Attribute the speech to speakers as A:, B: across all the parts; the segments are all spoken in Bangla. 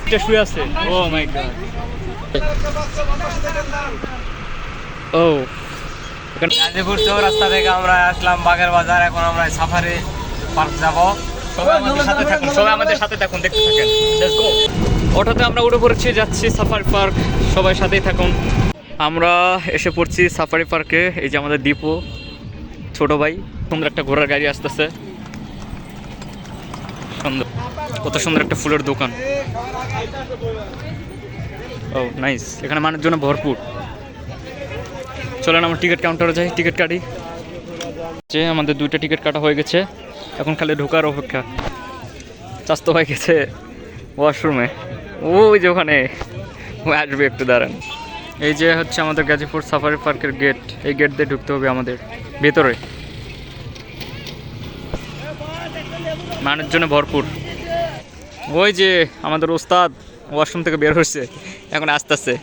A: এটা শুয়ে আছে। ও মাই গড। ও
B: গাজীপুর চৌরাস্তা থেকে আমরা আসলাম বাগের বাজার। এখন আমরা সাফারি পার্ক যাব।
A: সবাই আমাদের সাথে থাকুন, দেখতে থাকেন। Let's go. অটোতে আমরা উঠে পড়েছি, যাচ্ছি সাফারি পার্ক। সবাই সাথেই থাকুন। আমরা এসে পড়ছি সাফারি পার্কে। এই যে আমাদের দীপু ছোট ভাই। সুন্দর একটা ঘোড়ার গাড়ি আসতেছে, সুন্দর, কত সুন্দর একটা ফুলের দোকান। ও নাইস, এখানে মানুষজন ভরপুর। চলেন আমরা টিকিট কাউন্টারে যাই, টিকিট কাটি। যে আমাদের 2টা টিকিট কাটা হয়ে গেছে, এখন খালি ঢোকার অপেক্ষা। চাস্তো হয়ে গেছে ওয়াশরুমে, ওই যে ওখানে আসবে, একটু দাঁড়ান। এই যে হচ্ছে আমাদের গাজীপুর সাফারি পার্কের গেট। এই গেট দিয়ে ঢুকতে হবে আমাদের ভেতরে। মানুষজনে ভরপুর। ওই যে আমাদের ওস্তাদ ওয়াশরুম থেকে বের হচ্ছে, এখন আস্তে আস্তে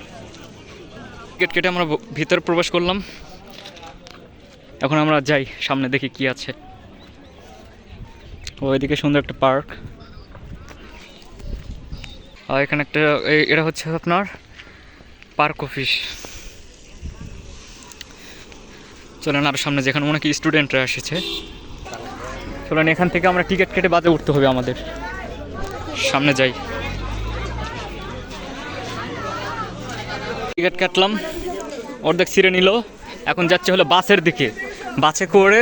A: টিকিট কেটে আমরা ভিতরে প্রবেশ করলাম। এখন আমরা যাই সামনে, দেখি কি আছে। ওইদিকে সুন্দর একটা পার্ক। আর এখানে একটা এটা হচ্ছে আপনার পার্ক অফিস। চলেন আরো সামনে, যেখানে অনেক স্টুডেন্টরা এসেছে। চলেন এখান থেকে আমরা টিকিট কেটে বাসে উঠতে হবে আমাদের। সামনে যাই, টিকিট কাটলাম, অর্ধেক ছিঁড়ে নিল। এখন যাচ্ছে হলো বাসের দিকে, বাসে করে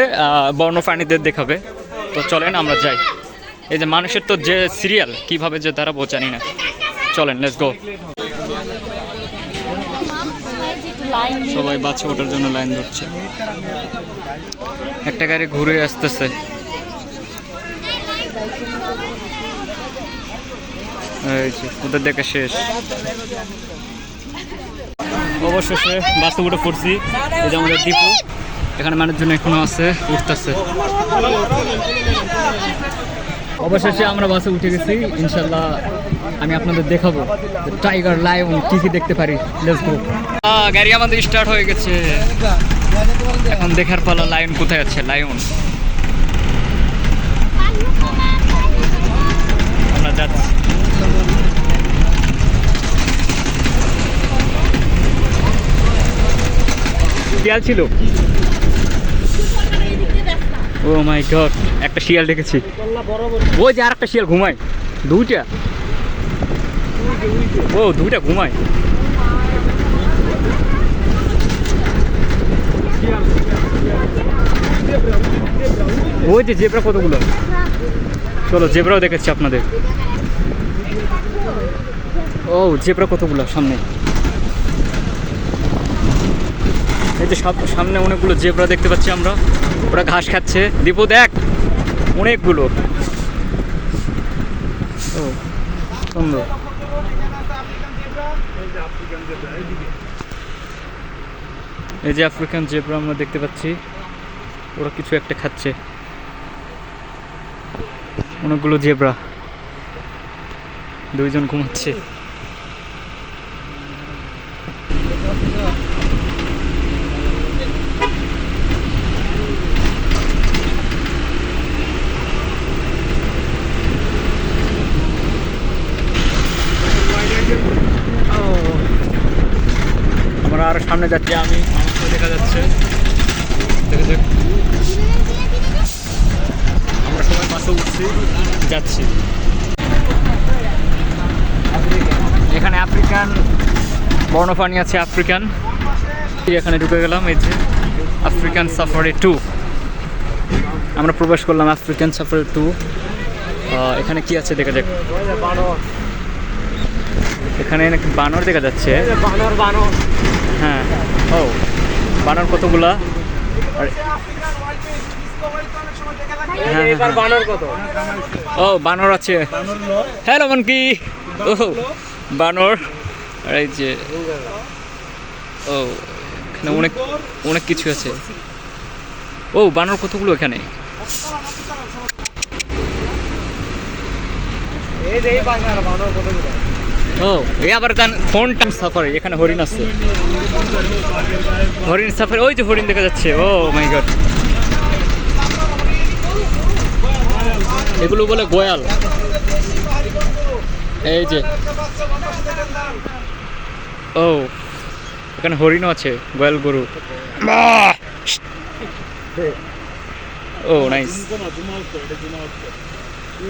A: বর্ণপ্রাণীদের দেখাবে। তো চলেন আমরা যাই। এই যে মানুষের তো যে সিরিয়াল, কিভাবে যে দাঁড়াবো জানি না। চলেন লেটস গো। সবাই বাসে ওঠার জন্য লাইন ধরছে। একটা গাড়ি ঘুরে আসতেছে। এই যে ওদের দেখা শেষ। অবশেষে বাসে উঠে পড়ছি। এই যে আমাদের দীপু, এখানে মানুষজন এখনো আছে, উঠতেছে। অবশেষে আমরা বাসে উঠে গেছি। ইনশাল্লাহ আমি আপনাদের দেখাবো টাইগার, লায়ন কি কি দেখতে পারি। Let's go. গাড়ি আমাদের স্টার্ট হয়ে গেছে। এখন দেখার পালা লায়ন কোথায় আছে। লায়ন আমরা যাচ্ছি। শিয়াল ছিল। ও মাই গড, একটা শিয়াল দেখেছি। ওই যে আর একটা শিয়াল ঘুমায়। 2টা, ও 2টা ঘুমায়। ওই যে জেব্রা কতগুলো। চলো জেব্রাও দেখেছি আপনাদের। ও জেব্রা কতগুলো সামনে। এই যে সামনে অনেকগুলো জেব্রা দেখতে পাচ্ছি আমরা। ওরা ঘাস খাচ্ছে। দীপু দেখ, অনেকগুলো। ও সুন্দর। এই যে আফ্রিকান জেব্রা আমরা দেখতে পাচ্ছি। ওরা কিছু একটা খাচ্ছে। অনেকগুলো জেব্রা, 2জন ঘুমাচ্ছে। আমরা আরো সামনে যাচ্ছি। আমাকে দেখা যাচ্ছে। আমরা সবাই বাসে উঠছি, যাচ্ছি। এখানে আফ্রিকান বর্ণপ্রাণী আছে, আফ্রিকান। এখানে ঢুকে গেলাম। এই যে আফ্রিকান সাফারি 2, আমরা প্রবেশ করলাম আফ্রিকান সাফারি 2। এখানে কি আছে দেখা যাক। এখানে নাকি বানর দেখা যাচ্ছে।
B: বানর
A: হ্যাঁ, ও বানর কতগুলা।
B: বানর কত।
A: ও বানর আছে। Hello monkey. ও বানর। আর এই যে ও এখানে অনেক অনেক কিছু আছে। ও বানর কতগুলো এখানে। ও এই আবার ফোন টাইম সাফারি। এখানে হরিণ আছে, হরিণ সাফারি। ওই যে হরিণ দেখা যাচ্ছে। ও মাই গড, এগুলো বলে গোয়াল। এই যে, ও এখানে হরিণও আছে, গোয়াল গরু। ও নাইস,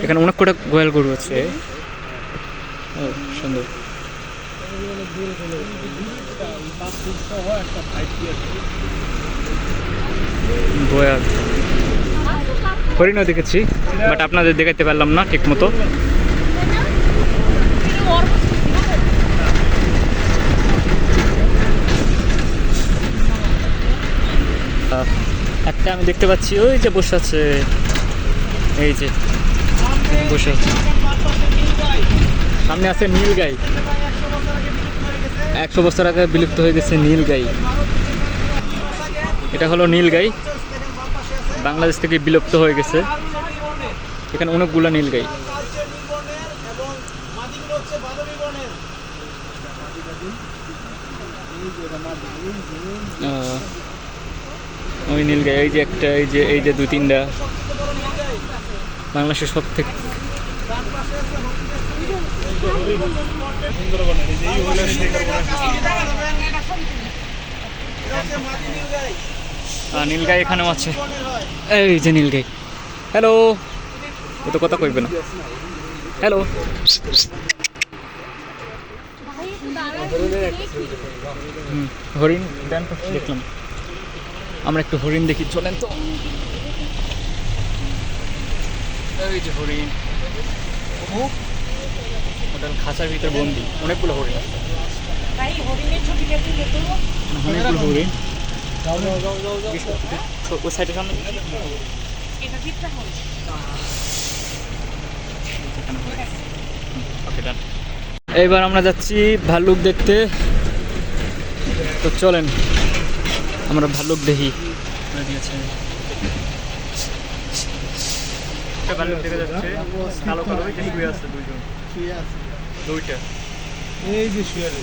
A: এখানে অনেক কটা গোয়াল গরু আছে। ও সুন্দর। গোয়াল হরিণও দেখেছি, বাট আপনাদের দেখাতে পারলাম না ঠিক মতো। একটা আমি দেখতে পাচ্ছি, ওই যে বসে আছে, এই যে বসে আছে। সামনে আছে নীল গাই, 100 বছর আগে বিলুপ্ত হয়ে গেছে নীল গাই। এটা হলো নীল গাই, বাংলাদেশ থেকে বিলুপ্ত হয়ে গেছে। এখানে অনেকগুলো নীল গাই। ওই নীল গাই, এই যে একটা, এই যে 2-3টা। বাংলাদেশের সব থেকে নীল গাই এখানেও আছে। এই যে নীল গাই, হ্যালো, ও তো কথা কইবে না। হ্যালো, হরিণ দেখলাম, আমরা একটু হরিণ দেখি, চলেন তো। এই যে হরিণ, ওটা খাঁচার ভিতরে বন্দি, অনেকগুলো হরিণ আছে, অনেকগুলো হরিণ। ওই সাইডের সামনে এইবার আমরা যাচ্ছি ভাল্লুক দেখতে। তো চলেন আমরা ভাল্লুক দেখি। ভাল্লুক দেখে যাচ্ছে, কালো কালো শুয়ে আছে দুইজন, দুইটা। এই যে শুয়ে আছে,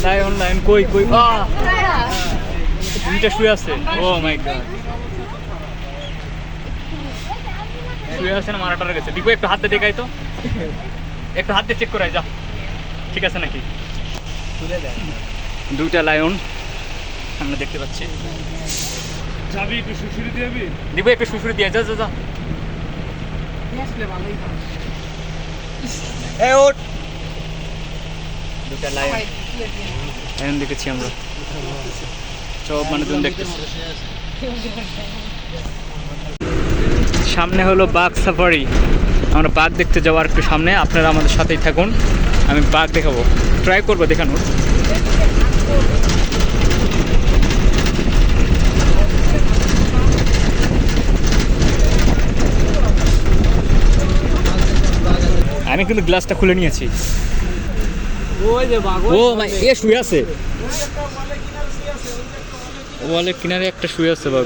A: লায়ন লায়ন কই কই, দুইটা শুয়ে আছে। ও মাই গড, শুয়ে আছে না মারাটার গেছে। দিকু একটু হাত দিয়ে দেখাই তো, একটু হাত দিয়ে চেক করাই যা, ঠিক আছে নাকি। দুইটা লায়ন আমরা দেখতে পাচ্ছি।
C: যাবি একটু শুশুরি দিবি,
A: দিব একটু শুশুরি দিয়ে, যা যা যা। দুটা লায়ন দেখেছি আমরা, সব মানুষজন দেখতেছি। সামনে হলো বাঘ সাফারি, আমরা বাঘ দেখতে যাওয়ার একটু সামনে। আপনারা আমাদের সাথেই থাকুন, আমি বাঘ দেখাবো, ট্রাই করবো দেখানোর। আমি কিন্তু গ্লাসটা খুলে নিয়েছি। ও ভাই, এ শুয়ে আছে ওয়ালের কিনারে, একটা শুয়ে আছে বাঘ।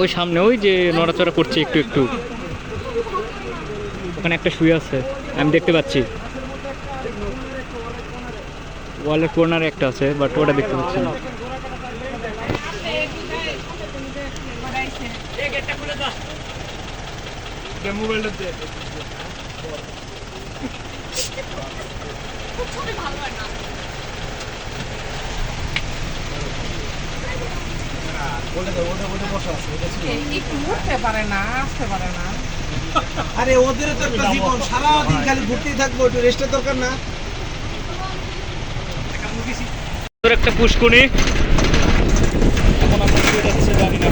A: ওই সামনে ওই যে নড়াচড়া করছে একটু একটু, ওখানে একটা শুয়ে আছে, আমি দেখতে পাচ্ছি। ওয়ালের কর্নারে একটা আছে, বাট ওটা দেখতে পাচ্ছি না।
C: আরে ওদের তো একটা জীবন, সারাদিন খালি ঘুরতেই থাকবো, একটু রেস্টের দরকার না?
A: একটা পুষ্কুনি, এখন আমরা শুয়ে যাচ্ছে, জানি না।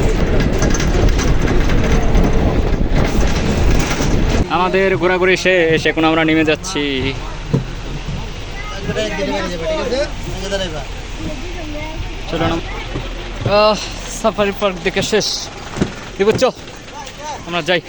A: আমাদের ঘোরাঘুরি শেষ, এখন আমরা নেমে যাচ্ছি। চলো না, সাফারি পার্ক দেখে শেষ, কি বুঝছো, আমরা যাই।